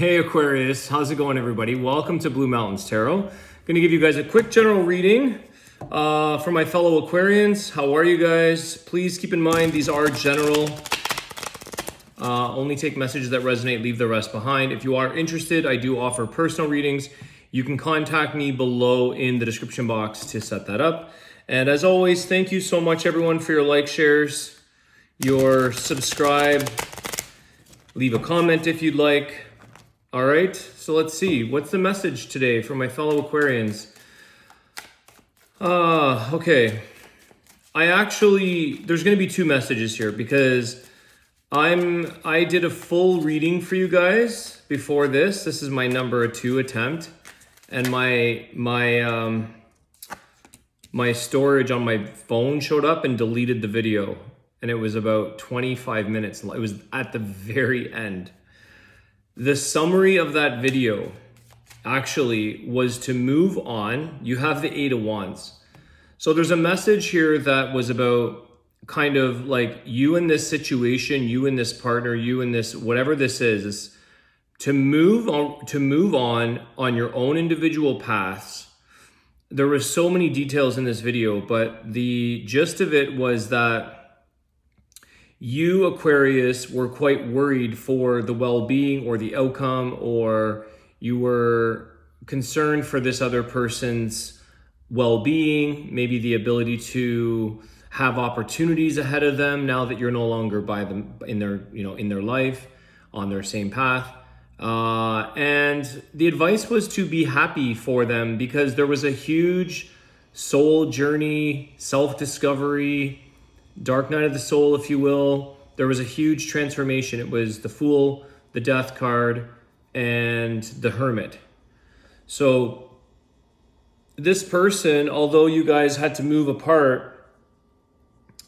Hey Aquarius, how's it going everybody? Welcome to Blue Mountains Tarot. Going to give you guys a quick general reading for my fellow Aquarians. How are you guys? Please keep in mind these are general. Only take messages that resonate, leave the rest behind. If you are interested, I do offer personal readings. You can contact me below in the description box to set that up. And as always, thank you so much everyone for your like, shares, your subscribe, leave a comment if you'd like. All right, so let's see. What's the message today for my fellow Aquarians? Okay. There's going to be two messages here because I did a full reading for you guys before this. This is my number 2 attempt, and my storage on my phone showed up and deleted the video, and it was about 25 minutes. It was at the very end. The summary of that video actually was to move on. You have the 8 of Wands. So there's a message here that was about kind of like you in this situation, you in this partner, you in this, whatever this is to move on your own individual paths. There were so many details in this video, but the gist of it was that you, Aquarius, were quite worried for the well-being or the outcome, or you were concerned for this other person's well-being, maybe the ability to have opportunities ahead of them now that you're no longer by them in their life, on their same path. And the advice was to be happy for them because there was a huge soul journey, self-discovery, dark night of the soul, if you will. There was a huge transformation. It was the Fool, the Death card, and the Hermit. So this person, although you guys had to move apart,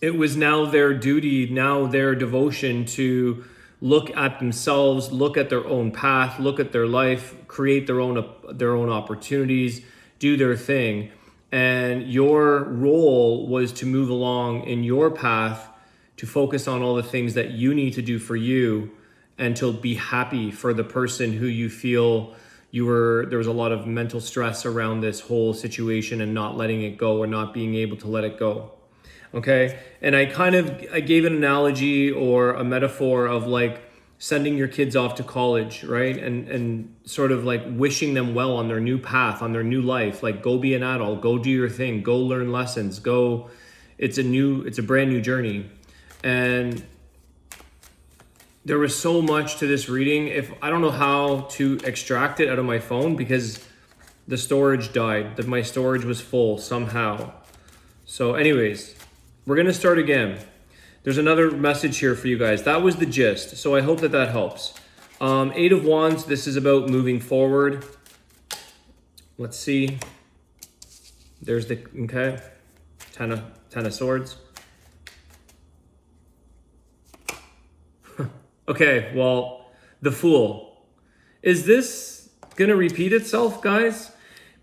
it was now their duty, now their devotion to look at themselves, look at their own path, look at their life, create their own opportunities, do their thing. And your role was to move along in your path, to focus on all the things that you need to do for you, and to be happy for the person who you feel there was a lot of mental stress around this whole situation and not letting it go or not being able to let it go. Okay. And I gave an analogy or a metaphor of like sending your kids off to college, right? And sort of like wishing them well on their new path, on their new life. Like, go be an adult, go do your thing, go learn lessons, go. It's a brand new journey. And there was so much to this reading. I don't know how to extract it out of my phone because the storage died, my storage was full somehow. So anyways, we're going to start again. There's another message here for you guys. That was the gist. So I hope that helps. 8 of Wands. This is about moving forward. Let's see. There's the, okay. 10 of Swords. Okay, well, the Fool. Is this going to repeat itself, guys?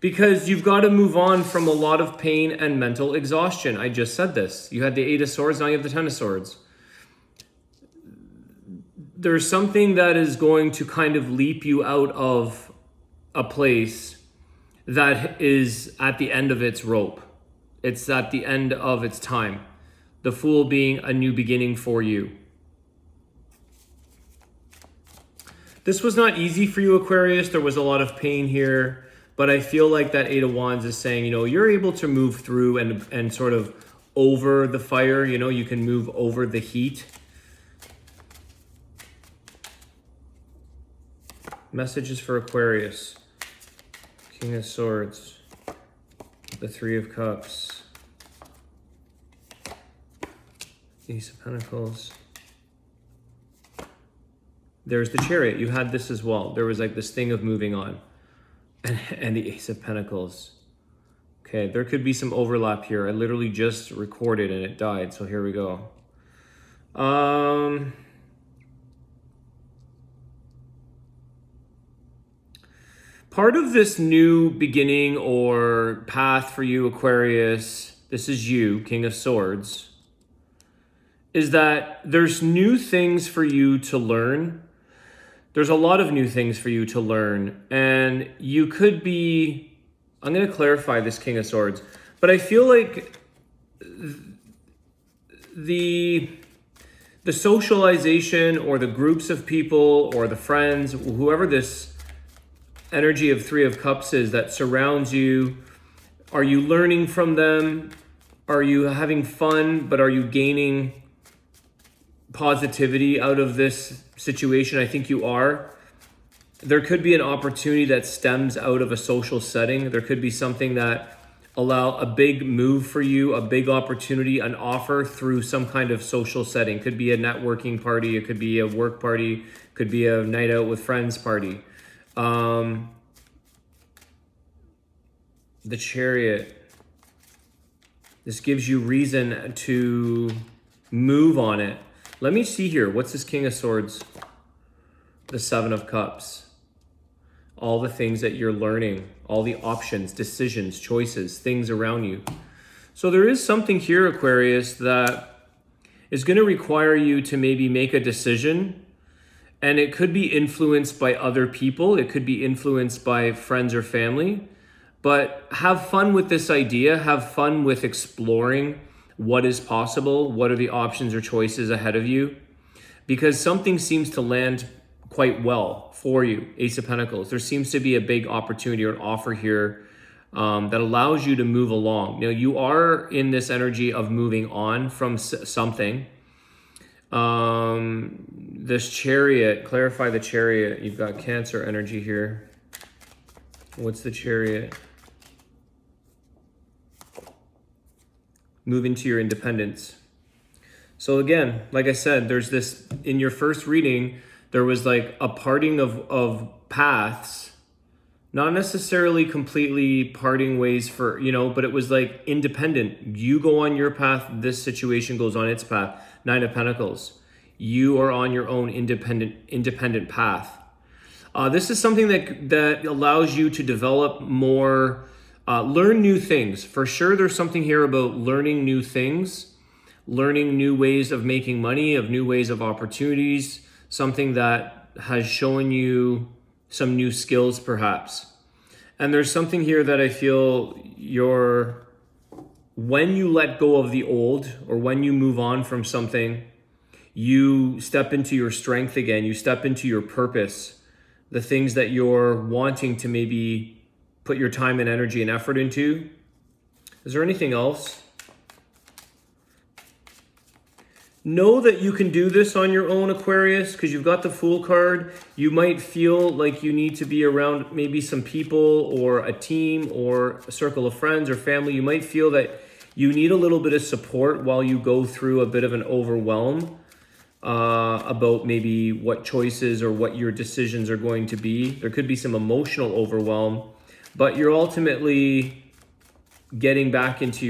Because you've got to move on from a lot of pain and mental exhaustion. I just said this. You had the 8 of Swords, now you have the 10 of Swords. There's something that is going to kind of leap you out of a place that is at the end of its rope. It's at the end of its time. The Fool being a new beginning for you. This was not easy for you, Aquarius. There was a lot of pain here. But I feel like that 8 of Wands is saying, you're able to move through and sort of over the fire. You can move over the heat. Messages for Aquarius. King of Swords. The 3 of Cups. Ace of Pentacles. There's the Chariot. You had this as well. There was like this thing of moving on. And the Ace of Pentacles. Okay, there could be some overlap here. I literally just recorded and it died, so here we go. Part of this new beginning or path for you, Aquarius, this is you, King of Swords, is that there's new things for you to learn. there's a lot of new things for you to learn. And you could be, I'm going to clarify this King of Swords, but I feel like the socialization or the groups of people or the friends, whoever this energy of Three of Cups is that surrounds you, are you learning from them? Are you having fun, but are you gaining positivity out of this situation? I think you are. There could be an opportunity that stems out of a social setting. There could be something that allow a big move for you, a big opportunity, an offer through some kind of social setting. Could be a networking party, it could be a work party, could be a night out with friends party. The Chariot. This gives you reason to move on it. Let me see here. What's this King of Swords? The Seven of Cups. All the things that you're learning, all the options, decisions, choices, things around you. So there is something here, Aquarius, that is going to require you to maybe make a decision. And it could be influenced by other people. It could be influenced by friends or family. But have fun with this idea. Have fun with exploring what is possible. What are the options or choices ahead of you? Because something seems to land quite well for you, Ace of Pentacles. There seems to be a big opportunity or an offer here that allows you to move along. Now, you are in this energy of moving on from something. This Chariot, clarify the Chariot. You've got Cancer energy here. What's the Chariot? Moving to your independence. So again, like I said, there's this, in your first reading, there was like a parting of paths, not necessarily completely parting ways for, but it was like independent. You go on your path, this situation goes on its path. Nine of Pentacles. You are on your own independent path. This is something that allows you to develop more, learn new things. For sure, there's something here about learning new things, learning new ways of making money, of new ways of opportunities, something that has shown you some new skills perhaps. And there's something here that I feel when you let go of the old or when you move on from something, you step into your strength again, you step into your purpose, the things that you're wanting to maybe put your time and energy and effort into. Is there anything else? Know that you can do this on your own, Aquarius, because you've got the Fool card. You might feel like you need to be around maybe some people or a team or a circle of friends or family. You might feel that you need a little bit of support while you go through a bit of an overwhelm about maybe what choices or what your decisions are going to be. There could be some emotional overwhelm, but you're ultimately getting back into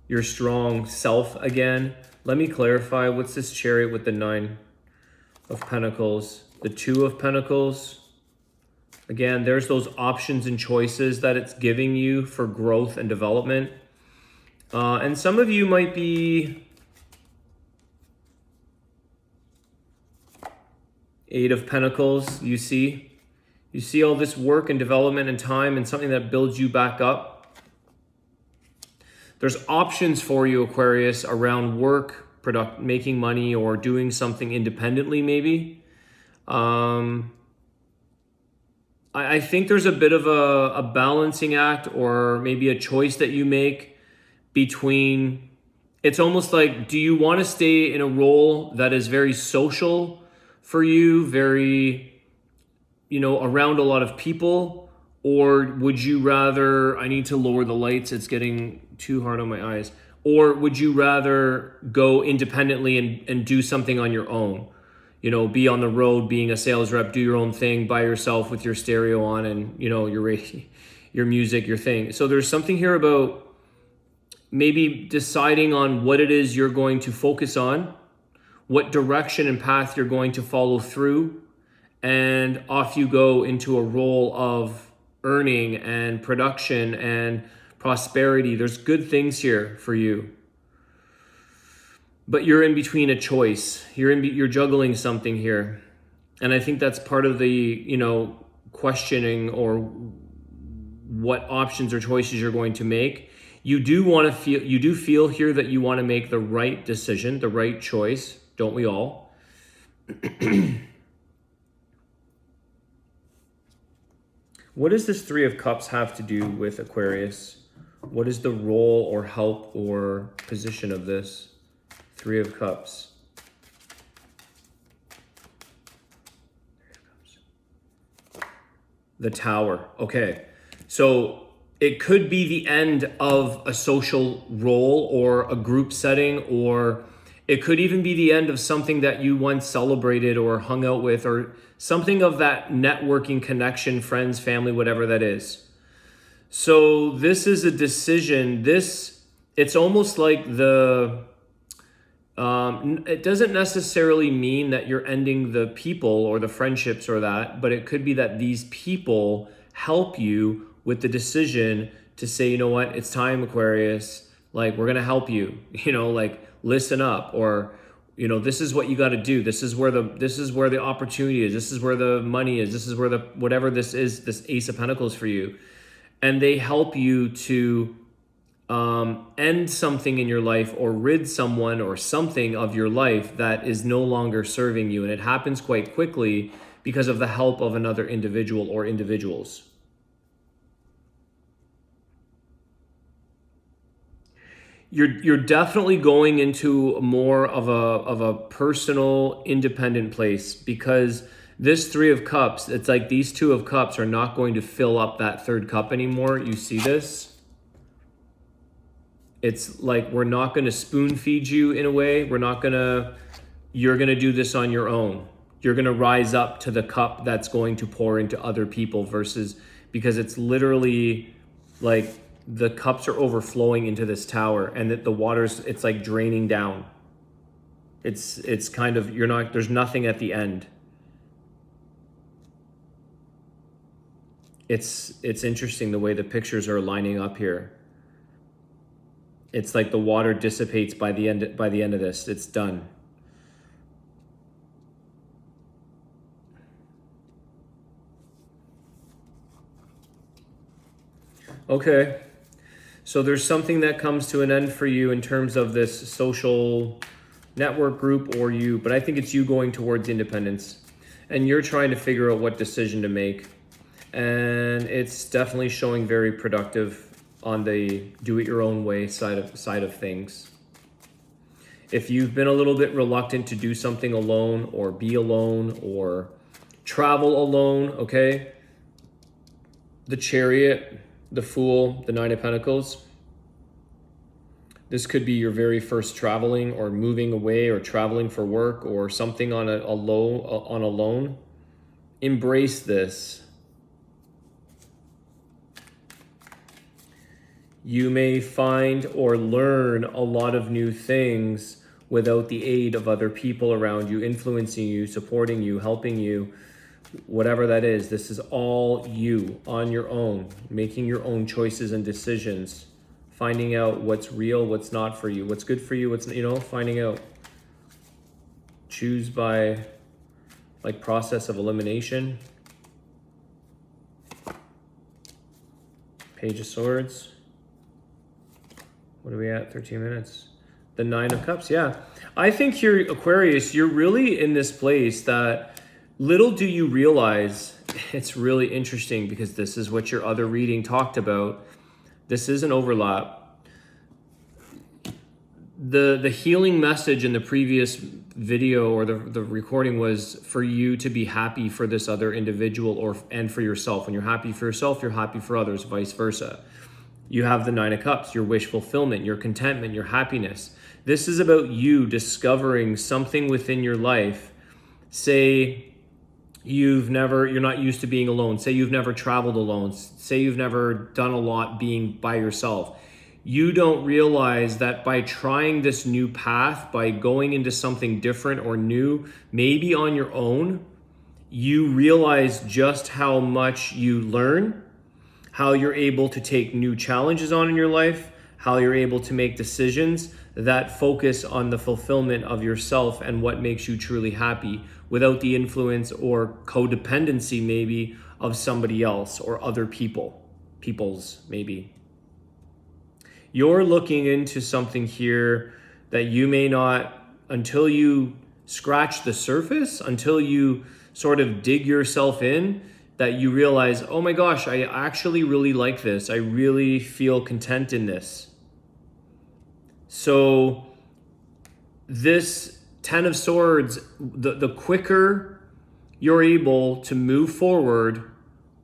your strong self again. Let me clarify. What's this Chariot with the Nine of Pentacles? The Two of Pentacles. Again, there's those options and choices that it's giving you for growth and development. And some of you might be Eight of Pentacles. You see all this work and development and time and something that builds you back up. There's options for you, Aquarius, around work, making money, or doing something independently, maybe. I think there's a bit of a balancing act or maybe a choice that you make between, it's almost like, do you want to stay in a role that is very social for you, very, around a lot of people? Or would you rather, I need to lower the lights, it's getting too hard on my eyes. Or would you rather go independently and do something on your own? Be on the road, being a sales rep, do your own thing by yourself with your stereo on and, your music, your thing. So there's something here about maybe deciding on what it is you're going to focus on, what direction and path you're going to follow through, and off you go into a role of earning and production and prosperity. There's good things here for you. But you're in between a choice. You're juggling something here. And I think that's part of the, questioning or what options or choices you're going to make. You do feel here that you want to make the right decision, the right choice. Don't we all? What does this Three of Cups have to do with Aquarius? What is the role or help or position of this Three of Cups? The Tower. Okay. So it could be the end of a social role or a group setting, or it could even be the end of something that you once celebrated or hung out with, or something of that networking connection, friends, family, whatever that is. So this is a decision. It's almost like it doesn't necessarily mean that you're ending the people or the friendships or that, but it could be that these people help you with the decision to say, you know what, it's time, Aquarius, like, we're going to help you, like, listen up, or, this is what you got to do. This is where the opportunity is. This is where the money is. This is where whatever this is, this Ace of Pentacles for you. And they help you to end something in your life, or rid someone or something of your life that is no longer serving you. And it happens quite quickly because of the help of another individual or individuals. You're definitely going into more of a personal, independent place, because this Three of Cups, it's like these Two of Cups are not going to fill up that third cup anymore. You see this? It's like, we're not going to spoon feed you in a way. You're going to do this on your own. You're going to rise up to the cup that's going to pour into other people, because it's literally like the cups are overflowing into this tower, and that the water's, it's like draining down. It's kind of, there's nothing at the end. It's interesting the way the pictures are lining up here. It's like the water dissipates by the end of this. It's done. Okay. So there's something that comes to an end for you in terms of this social network group, or you, but I think it's you going towards independence, and you're trying to figure out what decision to make. And it's definitely showing very productive on the do-it-your-own-way side of things. If you've been a little bit reluctant to do something alone, or be alone, or travel alone, okay? The Chariot, the Fool, the Nine of Pentacles. This could be your very first traveling, or moving away, or traveling for work, or something on a loan. Embrace this. You may find or learn a lot of new things without the aid of other people around you, influencing you, supporting you, helping you, whatever that is. This is all you on your own, making your own choices and decisions, finding out what's real, what's not for you, what's good for you, what's, finding out. Choose by like process of elimination. Page of Swords. What are we at? 13 minutes. The Nine of Cups. Yeah. I think here, Aquarius, you're really in this place that little do you realize. It's really interesting, because this is what your other reading talked about. This is an overlap. The healing message in the previous video, or the recording, was for you to be happy for this other individual, and for yourself. When you're happy for yourself, you're happy for others, vice versa. You have the Nine of Cups, your wish fulfillment, your contentment, your happiness. This is about you discovering something within your life. Say you're not used to being alone. Say you've never traveled alone. Say you've never done a lot being by yourself. You don't realize that by trying this new path, by going into something different or new, maybe on your own, you realize just how much you learn, how you're able to take new challenges on in your life, how you're able to make decisions that focus on the fulfillment of yourself and what makes you truly happy without the influence or codependency maybe of somebody else or other people's maybe. You're looking into something here that you may not, until you scratch the surface, until you sort of dig yourself in, that you realize, oh my gosh, I actually really like this. I really feel content in this. So this 10 of Swords, the quicker you're able to move forward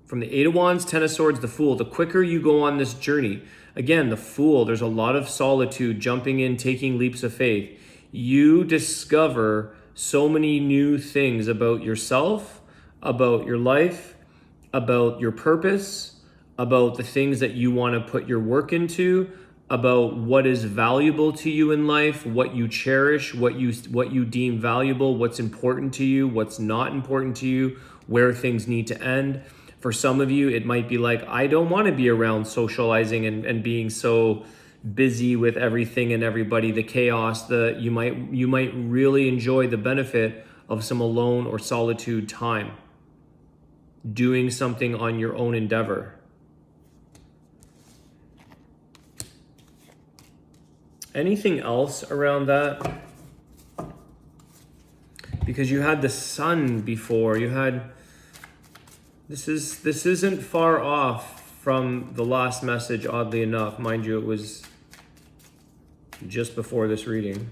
from the 8 of Wands, 10 of Swords, the Fool, the quicker you go on this journey. Again, the Fool, there's a lot of solitude, jumping in, taking leaps of faith. You discover so many new things about yourself, about your life, about your purpose, about the things that you want to put your work into, about what is valuable to you in life, what you cherish, what you deem valuable, what's important to you, what's not important to you, where things need to end. For some of you, it might be like, I don't want to be around socializing and being so busy with everything and everybody, the chaos. You might really enjoy the benefit of some alone or solitude time, doing something on your own endeavor. Anything else around that? Because you had the Sun before. You had this isn't far off from the last message, oddly enough. Mind you, it was just before this reading.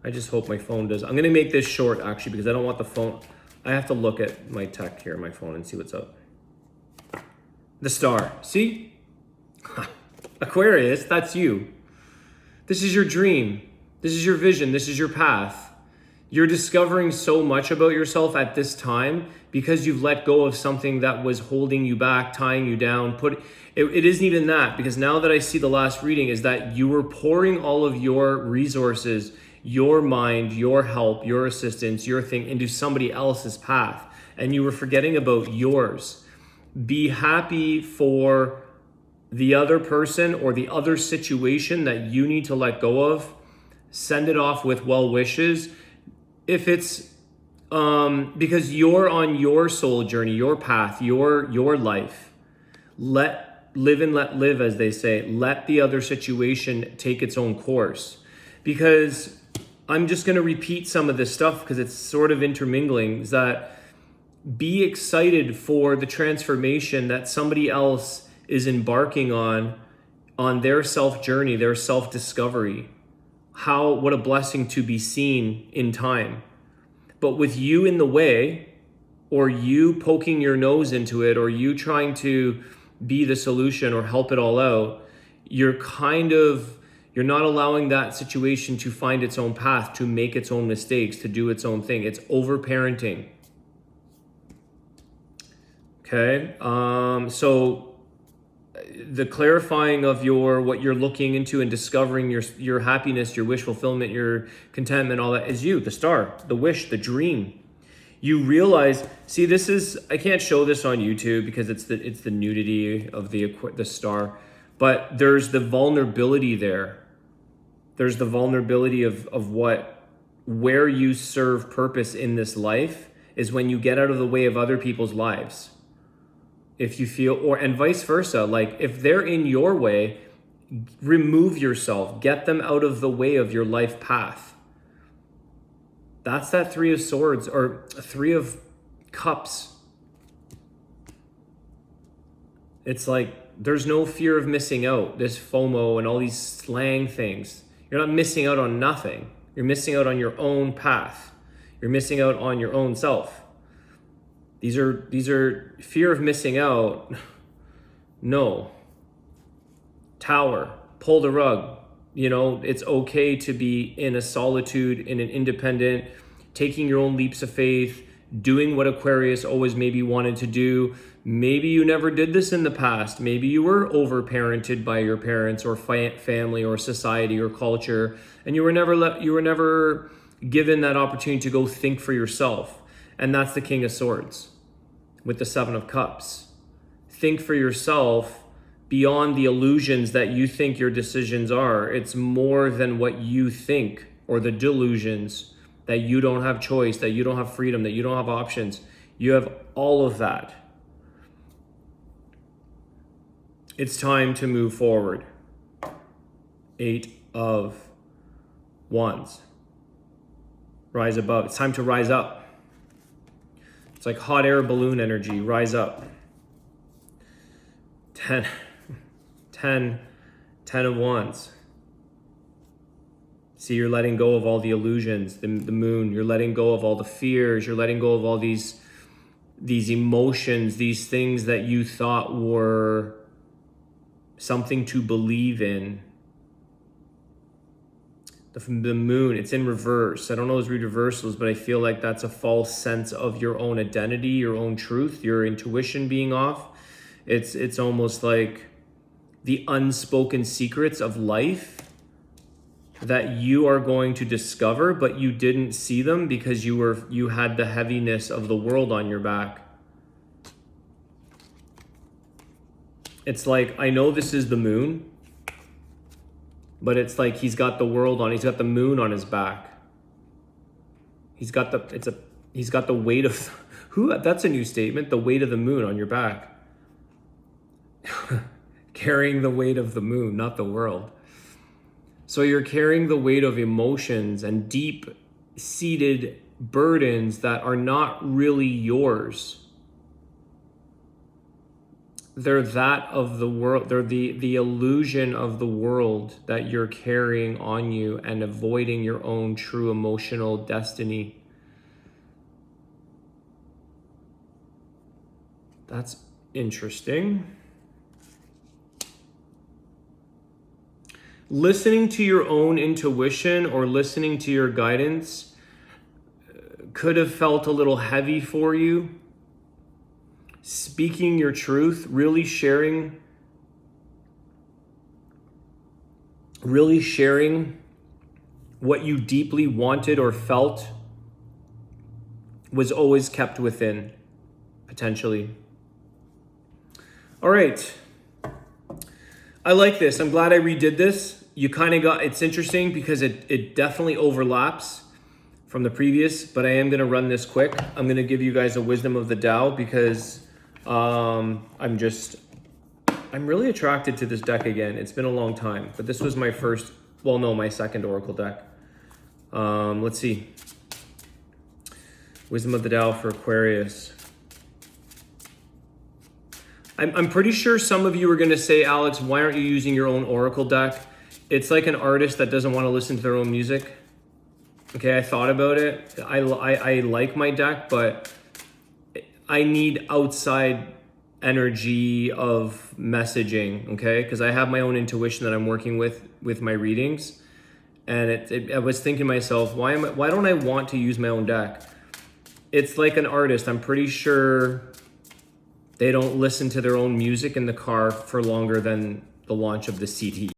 I just hope my phone does. I'm gonna make this short actually, because I don't want the phone. I have to look at my tech here, my phone, and see what's up. The Star. See? Aquarius, that's you. This is your dream. This is your vision. This is your path. You're discovering so much about yourself at this time because you've let go of something that was holding you back, tying you down. It isn't even that, because now that I see the last reading is that you were pouring all of your resources, your mind, your help, your assistance, your thing into somebody else's path, and you were forgetting about yours. Be happy for the other person or the other situation that you need to let go of. Send it off with well wishes. If it's because you're on your soul journey, your path, your life. Let live and let live, as they say. Let the other situation take its own course. Because I'm just going to repeat some of this stuff because it's sort of intermingling, is that be excited for the transformation that somebody else is embarking on their self journey, their self discovery. What a blessing to be seen in time. But with you in the way, or you poking your nose into it, or you trying to be the solution or help it all out, you're not allowing that situation to find its own path, to make its own mistakes, to do its own thing. It's over-parenting. Okay, so the clarifying of what you're looking into and discovering your happiness, your wish fulfillment, your contentment, all that is you, the Star, the wish, the dream. You realize, see, I can't show this on YouTube because it's the nudity of the Star, but there's the vulnerability there. There's the vulnerability of where you serve purpose in this life is when you get out of the way of other people's lives. If you feel, and vice versa, like if they're in your way, remove yourself, get them out of the way of your life path. That's that 3 of Swords, or 3 of Cups. It's like, there's no fear of missing out, this FOMO and all these slang things. You're not missing out on nothing. You're missing out on your own path. You're missing out on your own self. These are fear of missing out. No. Tower, pull the rug. It's okay to be in a solitude, in an independent, taking your own leaps of faith, doing what Aquarius always maybe wanted to do. Maybe you never did this in the past. Maybe you were overparented by your parents or family or society or culture, and you were never given that opportunity to go think for yourself. And that's the King of Swords with the 7 of Cups. Think for yourself, beyond the illusions that you think your decisions are. It's more than what you think, or the delusions that you don't have choice, that you don't have freedom, that you don't have options. You have all of that. It's time to move forward. 8 of Wands. Rise above. It's time to rise up. It's like hot air balloon energy. Rise up. 10 of Wands. See, you're letting go of all the illusions, the moon. You're letting go of all the fears. You're letting go of all these emotions, these things that you thought were something to believe in. The moon, it's in reverse. I don't always read reversals, but I feel like that's a false sense of your own identity, your own truth, your intuition being off. It's almost like the unspoken secrets of life that you are going to discover, but you didn't see them because you had the heaviness of the world on your back. It's like, I know this is the moon, but it's like he's got the moon on his back. He's got the weight of that's a new statement, the weight of the moon on your back. Carrying the weight of the moon, not the world. So you're carrying the weight of emotions and deep-seated burdens that are not really yours. They're that of the world. They're the illusion of the world that you're carrying on you and avoiding your own true emotional destiny. That's interesting. Listening to your own intuition or listening to your guidance could have felt a little heavy for you. Speaking your truth, really sharing what you deeply wanted or felt was always kept within, potentially. All right. I like this. I'm glad I redid this. You kind of it's interesting because it definitely overlaps from the previous, but I am going to run this quick. I'm going to give you guys a wisdom of the Tao because I'm really attracted to this deck again. It's been a long time, but this was my my second Oracle deck. Let's see. Wisdom of the Tao for Aquarius. I'm pretty sure some of you are going to say, Alex, why aren't you using your own Oracle deck? It's like an artist that doesn't want to listen to their own music. Okay, I thought about it. I like my deck, but I need outside energy of messaging, okay? Because I have my own intuition that I'm working with my readings. And I was thinking to myself, why don't I want to use my own deck? It's like an artist. I'm pretty sure they don't listen to their own music in the car for longer than the launch of the CD.